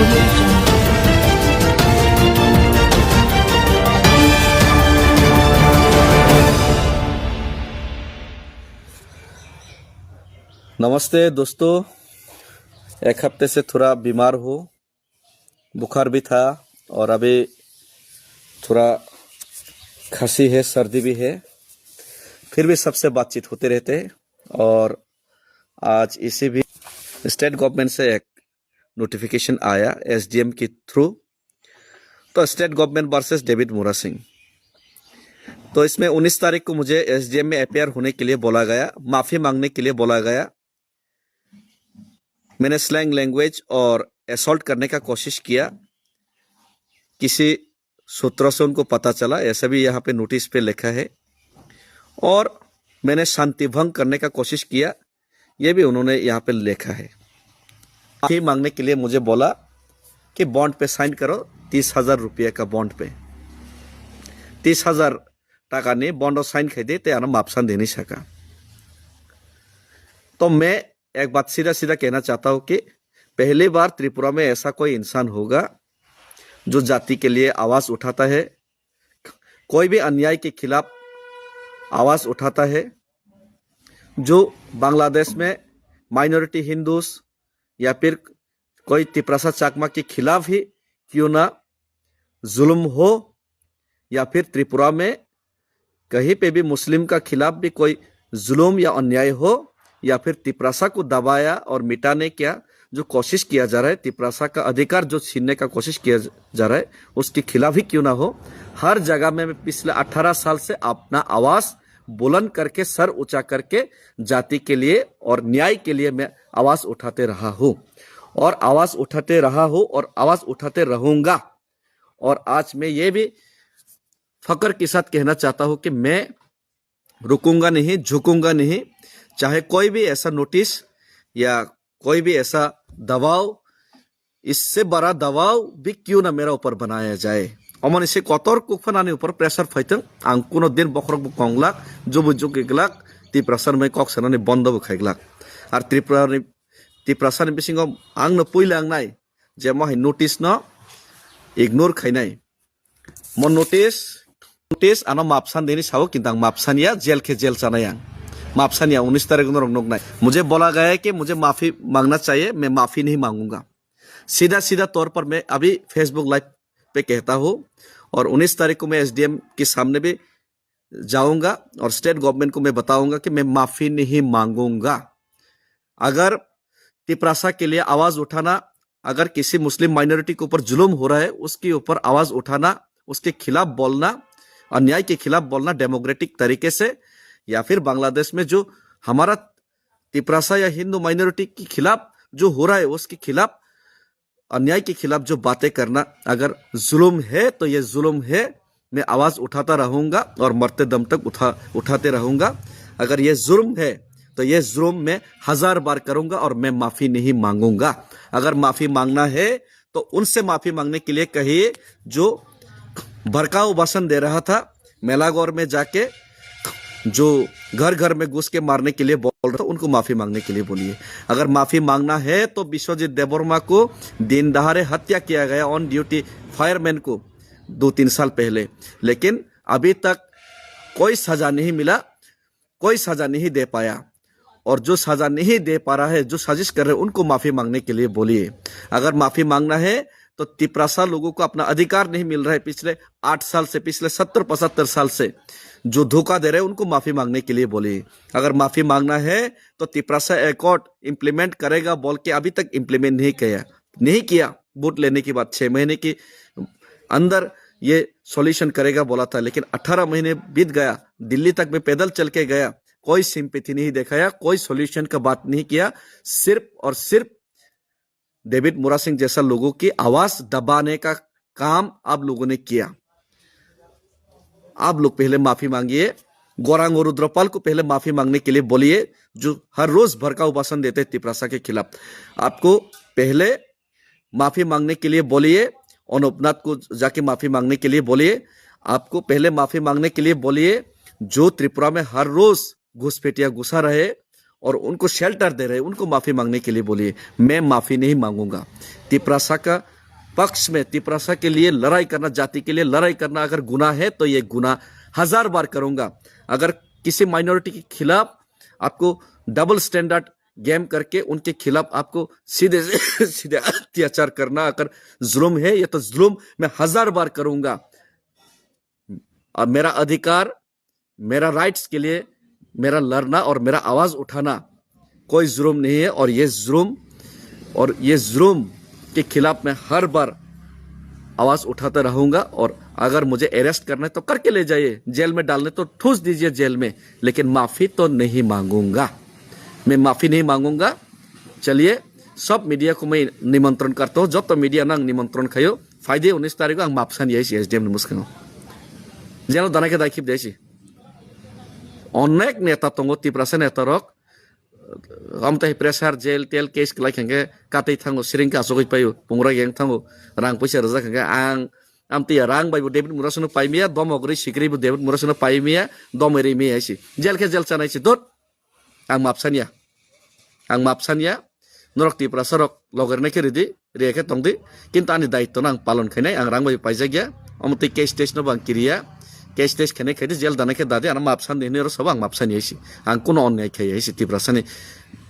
audio jungle. नमस्ते दोस्तों, एक हफ्ते से थोड़ा बीमार हूँ, बुखार भी था और अभी थोड़ा खांसी है, सर्दी भी है। फिर भी सबसे बातचीत होते रहते हैं। और आज इसी भी स्टेट गवर्नमेंट से एक नोटिफिकेशन आया एसडीएम के थ्रू। तो स्टेट गवर्नमेंट वर्सेस डेविड मोरा सिंह। तो इसमें 19 तारीख को मुझे एसडीएम में अपीयर होने के लिए बोला गया, माफ़ी मांगने के लिए बोला गया। मैंने स्लैंग लैंग्वेज और असॉल्ट करने का कोशिश किया, किसी सूत्रों से उनको पता चला, ऐसा भी यहाँ पे नोटिस पे लिखा है। और मैंने शांति भंग करने का कोशिश किया, ये भी उन्होंने यहाँ पे लिखा है। माफी मांगने के लिए मुझे बोला कि बॉन्ड पे साइन करो, 30,000 रुपये का बॉन्ड पे। 30,000 टाका ने बॉन्ड और साइन खाई दे तो मापसान दे नहीं सका। तो मैं एक बात सीधा सीधा कहना चाहता हूं कि पहली बार त्रिपुरा में ऐसा कोई इंसान होगा जो जाति के लिए आवाज उठाता है, कोई भी अन्याय के खिलाफ आवाज उठाता है, जो बांग्लादेश में माइनॉरिटी हिंदूस या फिर कोई तिपरासा चाकमा के खिलाफ ही क्यों ना जुल्म हो, या फिर त्रिपुरा में कहीं पे भी मुस्लिम का खिलाफ भी कोई जुल्म या अन्याय हो, या फिर तिपरासा को दबाया और मिटाने क्या जो कोशिश किया जा रहा है, तिपरासा का अधिकार जो छीनने का कोशिश किया जा रहा है, उसके खिलाफ ही क्यों ना हो, हर जगह में मैं पिछले 18 साल से अपना आवाज बुलंद करके, सर ऊंचा करके जाति के लिए और न्याय के लिए मैं आवाज उठाते रहा हूं और आवाज उठाते रहा हूं और आवाज उठाते रहूंगा। और आज मैं ये भी फक्र के साथ कहना चाहता हूं कि मैं रुकूंगा नहीं, झुकूंगा नहीं, चाहे कोई भी ऐसा नोटिस या कोई भी ऐसा दबाव, इससे बड़ा दबाव भी क्यों ना मेरा ऊपर बनाया जाए। अमन इसे कतर कुफनाने ऊपर प्रेशर फाइतों आं कुनो दिन बखरक बुकंगलाक जुबु जुगिगलाक तिप्रासन में कक सनाने बंद बुखाइगलाक और तिप्रासन बिसिंग आंनो पुइलांगनाय जे महाय नोटिस न इग्नोर खाइनाय मन नोटिस आनो मापसान देनी सावो किंतु मापसानिया जेल के जेल जानाया मापसानिया 19 तारीख को रोकना। मुझे बोला गया है कि मुझे माफी मांगना चाहिए, मैं माफी नहीं मांगूंगा। सीधा सीधा तौर पर मैं अभी फेसबुक लाइव पे कहता हूँ और 19 तारीख को मैं एसडीएम के सामने भी जाऊंगा और स्टेट गवर्नमेंट को मैं बताऊंगा कि मैं माफी नहीं मांगूंगा। अगर तिपरासा के लिए आवाज उठाना, अगर किसी मुस्लिम माइनॉरिटी के ऊपर जुल्म हो रहा है उसके ऊपर आवाज उठाना, उसके खिलाफ बोलना, अन्याय के खिलाफ बोलना डेमोक्रेटिक तरीके से, या फिर बांग्लादेश में जो हमारा तिपरासा या हिंदू माइनॉरिटी के खिलाफ जो हो रहा है उसके खिलाफ, अन्याय के खिलाफ जो बातें करना, अगर जुल्म है तो ये जुल्म है, मैं आवाज उठाता रहूंगा और मरते दम तक उठाते रहूंगा। अगर ये जुल्म है तो ये जुल्म मैं 1000 बार करूंगा और मैं माफी नहीं मांगूंगा। अगर माफी मांगना है तो उनसे माफी मांगने के लिए कहिए जो भड़काऊ भाषण दे रहा था, मेलागौर में जाके जो घर घर में घुस के मारने के लिए बोल रहा था, उनको माफी मांगने के लिए बोलिए। अगर माफी मांगना है तो विश्वजीत देबवर्मा को दिन दहाड़े हत्या किया गया ऑन ड्यूटी फायरमैन को 2-3 साल पहले, लेकिन अभी तक कोई सजा नहीं मिला, कोई सजा नहीं दे पाया। और जो सजा नहीं दे पा रहा है, जो साजिश कर रहे हैं, उनको माफी मांगने के लिए बोलिए। अगर माफी मांगना है तो तिपरासा लोगों को अपना अधिकार नहीं मिल रहा है, पिछले 8 साल से, पिछले 70-75 साल से जो धोखा दे रहे हैं, उनको माफी मांगने के लिए बोलिए। अगर माफी मांगना है तो तिपरासा एकॉर्ड इंप्लीमेंट करेगा बोल के अभी तक इंप्लीमेंट नहीं किया। वोट लेने के बाद 6 महीने के अंदर ये सॉल्यूशन करेगा बोला था, लेकिन 18 महीने बीत गया, दिल्ली तक में पैदल चल के गया, कोई सिंपैथी नहीं दिखाया, कोई सॉल्यूशन का बात नहीं किया। सिर्फ और सिर्फ डेविड मोरा सिंह जैसा लोगों की आवाज दबाने का काम आप लोगों ने किया। आप लोग पहले माफी मांगिए, गौरांग और रुद्रपाल को पहले माफी मांगने के लिए बोलिए, जो हर रोज भड़काऊ भाषण देते हैं तिपरासा के खिलाफ। आपको पहले माफी मांगने के लिए बोलिए, अनुपनाथ को जाके माफी मांगने के लिए बोलिए, आपको पहले माफी मांगने के लिए बोलिए जो त्रिपुरा में हर रोज घुसपैठिया घुसा रहे और उनको शेल्टर दे रहे, उनको माफी मांगने के लिए बोलिए। मैं माफी नहीं मांगूंगा। तिपरासा का पक्ष में तिपरासा के लिए लड़ाई करना, जाति के लिए लड़ाई करना अगर गुनाह है तो ये गुनाह 1000 बार करूंगा। अगर किसी माइनॉरिटी के खिलाफ आपको डबल स्टैंडर्ड गेम करके उनके खिलाफ आपको सीधे सीधे अत्याचार करना अगर जुल्म है, ये तो जुल्म मैं 1000 बार करूंगा। और मेरा अधिकार, मेरा राइट्स के लिए मेरा लड़ना और मेरा आवाज उठाना कोई जुल्म नहीं है। और ये जुल्म के खिलाफ मैं हर बार आवाज उठाता रहूंगा। और अगर मुझे अरेस्ट करना है तो करके ले जाइए, जेल में डालने तो ठूस दीजिए जेल में, लेकिन माफी तो नहीं मांगूंगा, मैं माफी नहीं मांगूंगा। चलिए, सब मीडिया को मैं निमंत्रण करता हूँ, जब तो मीडिया ना निमंत्रण खायो फायदे 19 तारिख आं माफसान एसडीएम मुस्कांग जेल दाना के दायखिब देसी अनेक नेता दङ तिपरासा नेता रक आमताय प्रेसार जेल तेल केस लाइखांगे कातै थांगो सिरिंका आसगै पायो पंग्रा गें थांगो रां पैसा रजाखांगे आमतिया रां बायबो डेभिड मुरासनो पाइमिया दमगरि सिक्रिबो डेभिड मुरासनो पाइमिया दमरे मियासि जेल के जेल चानायसि दत आं मापसानिया नरक तिपरासा रक लगरनाय के रेदि रेखे तंगदि किन्तु आंनि दायित्व आं पालन खायनाय आं रां बायबो पाइजा गया अमते केस टेस्ट न बां किरिया केस टेस्ट खाने खायदि जेल दाना के दादे आं मापसान देने र सब आं मापसानि आइसि आं कोनो अन्याय खाय आइसि तिपरासानि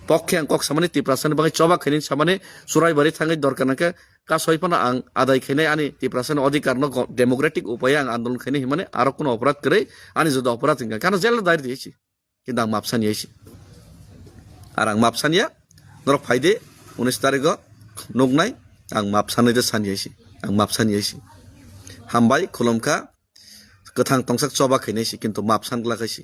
पक्षे आं कक सामाने तिपरासानि बागै चबा खायनि सामाने सुराइबारि थाङै दरकारनाके कासयफाना आं आदाय खायनाय आनि तिपरासानि अधिकार न डेमोक्रेटिक उपाय आं आन्दोलन खायनि हिमाने आरो कोनो अपराध करे आनि जुदा अपराध हिंगा कारण जेल दायरि दिसि किन्तु आं मापसानि आइसि आर आं मापसानिया नरक फायदे 19 तारिख नुगनाय आं मापसानिदो सानि आइसि आं मापसानि आइसि हामबाय खुलुमखा गोथां तंसाक चबा खायनायसि किन्तु मापसान लागायसि।